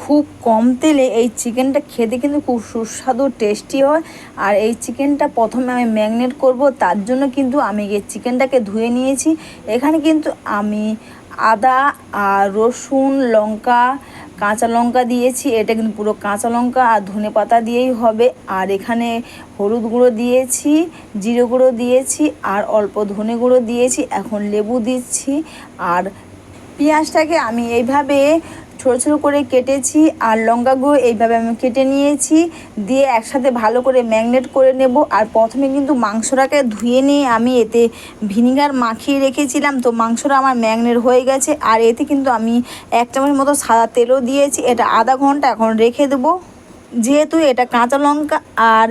খুব কম তেলে এই চিকেনটা খেতে কিন্তু খুব সুস্বাদু টেস্টি হয়। আর এই চিকেনটা প্রথমে আমি ম্যারিনেট করব, তার জন্য কিন্তু আমি এই চিকেনটাকে ধুয়ে নিয়েছি। এখানে কিন্তু আমি আদা আর রসুন, লঙ্কা, কাঁচা লঙ্কা দিয়েছি। এটা কিন্তু পুরো কাঁচা লঙ্কা আর ধনে পাতা দিয়েই হবে। আর এখানে হলুদ গুঁড়ো দিয়েছি, জিরে গুঁড়ো দিয়েছি আর অল্প ধনে গুঁড়ো দিয়েছি। এখন লেবু দিচ্ছি। আর পেঁয়াজটাকে আমি এইভাবে ছোটো ছোটো করে কেটেছি আর লঙ্কা গুঁড়ো এইভাবে আমি কেটে নিয়েছি, দিয়ে একসাথে ভালো করে ম্যারিনেট করে নেব। আর প্রথমে কিন্তু মাংসটাকে ধুয়ে নিয়ে আমি এতে ভিনিগার মাখিয়ে রেখেছিলাম, তো মাংসটা আমার ম্যারিনেট হয়ে গেছে। আর এতে কিন্তু আমি 1 চামচ মতো সাদা তেলও দিয়েছি। এটা আধা ঘন্টা এখন রেখে দেবো। যেহেতু এটা কাঁচা লঙ্কা আর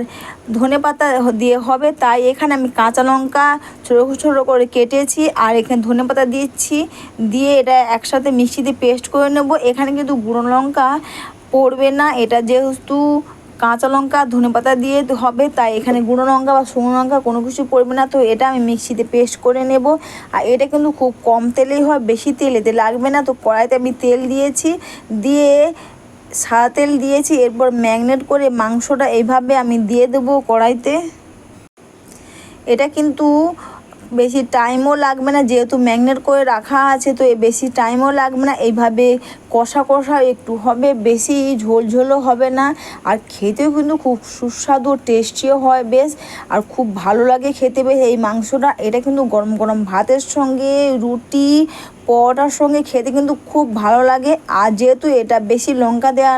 ধনে পাতা দিয়ে হবে, তাই এখানে আমি কাঁচা লঙ্কা ছোটো ছোটো করে কেটেছি আর এখানে ধনে পাতা দিচ্ছি, দিয়ে এটা একসাথে মিক্সিতে পেস্ট করে নেব। এখানে কিন্তু গুঁড়ো লঙ্কা পড়বে না, এটা যেহেতু কাঁচা লঙ্কা ধনে পাতা দিয়ে হবে, তাই এখানে গুঁড়ো লঙ্কা বা শুকনো লঙ্কা কোনো কিছু পড়বে না। তো এটা আমি মিক্সিতে পেস্ট করে নেব। আর এটা কিন্তু খুব কম তেলেই হয়, বেশি তেল এতে লাগবে না। তো কড়াইতে আমি তেল দিয়েছি, দিয়ে সাদা তেল দিয়েছি। এরপর ম্যারিনেট করে মাংসটা এইভাবে আমি দিয়ে দেবো কড়াইতে। এটা কিন্তু বেশি টাইমও লাগবে না, যেহেতু ম্যারিনেট করে রাখা আছে, তো বেশি টাইমও লাগবে না। এইভাবে কষা কষা একটু হবে, বেশি ঝোল ঝোলও হবে না। আর খেতেও কিন্তু খুব সুস্বাদু টেস্টিও হয় বেশ, আর খুব ভালো লাগে খেতে বেশ এই মাংসটা। এটা কিন্তু গরম গরম ভাতের সঙ্গে, রুটি, পরোটার সঙ্গে খেতে কিন্তু খুব ভালো লাগে। আর যেহেতু এটা বেশি লঙ্কা দেওয়া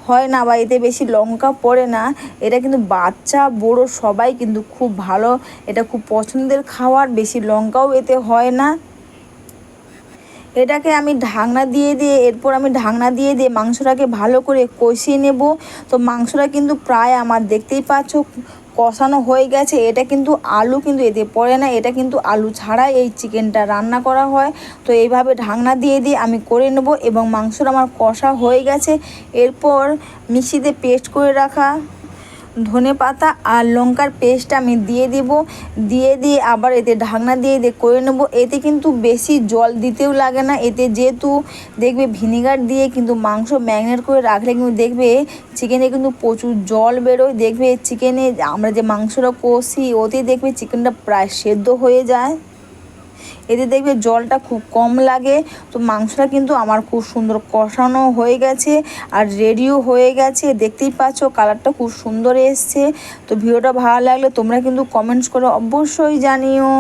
হয় না বা এতে বেশি লঙ্কা পড়ে না, এটা কিন্তু বাচ্চা বড় সবাই কিন্তু খুব ভালো, এটা খুব পছন্দের খাবার, বেশি লঙ্কাও এতে হয় না। এটাকে আমি ঢাকনা দিয়ে এরপর আমি ঢাকনা দিয়ে মাংসটাকে ভালো করে কষিয়ে নেব। তো মাংসটা কিন্তু প্রায় আমার দেখতেই পাচ্ছ কষানো হয়ে গেছে। এটা কিন্তু আলু কিন্তু এতে পড়ে না, এটা কিন্তু আলু ছাড়াই এই চিকেনটা রান্না করা হয়। তো এইভাবে ঢাকনা দিয়ে আমি করে নেব এবং মাংসটা আমার কষা হয়ে গেছে। এরপর মিক্সিতে পেস্ট করে রাখা ধনে পাতা আর লঙ্কার পেস্টটা আমি দিয়ে দেব, দিয়ে আবার এতে ঢাকনা দিয়ে করে নেব। এতে কিন্তু বেশি জল দিতেও লাগে না, এতে যেহেতু দেখবে ভিনিগার দিয়ে কিন্তু মাংস ম্যারিনেট করে রাখলে কিন্তু দেখবে চিকেনে কিন্তু প্রচুর জল বেরোয়। দেখবে চিকেনে আমরা যে মাংসটা কষি ওতে দেখবে চিকেনটা প্রায় সেদ্ধ হয়ে যায়, এতে দেখবে জলটা খুব কম লাগে। তো মাংসটা কিন্তু আমার খুব সুন্দর কষানো হয়ে গেছে আর রেডিও হয়ে গেছে, দেখতেই পাচ্ছ কালারটা খুব সুন্দর এসছে। তো ভিডিওটা ভালো লাগলে তোমরা কিন্তু কমেন্টস করে অবশ্যই জানিও।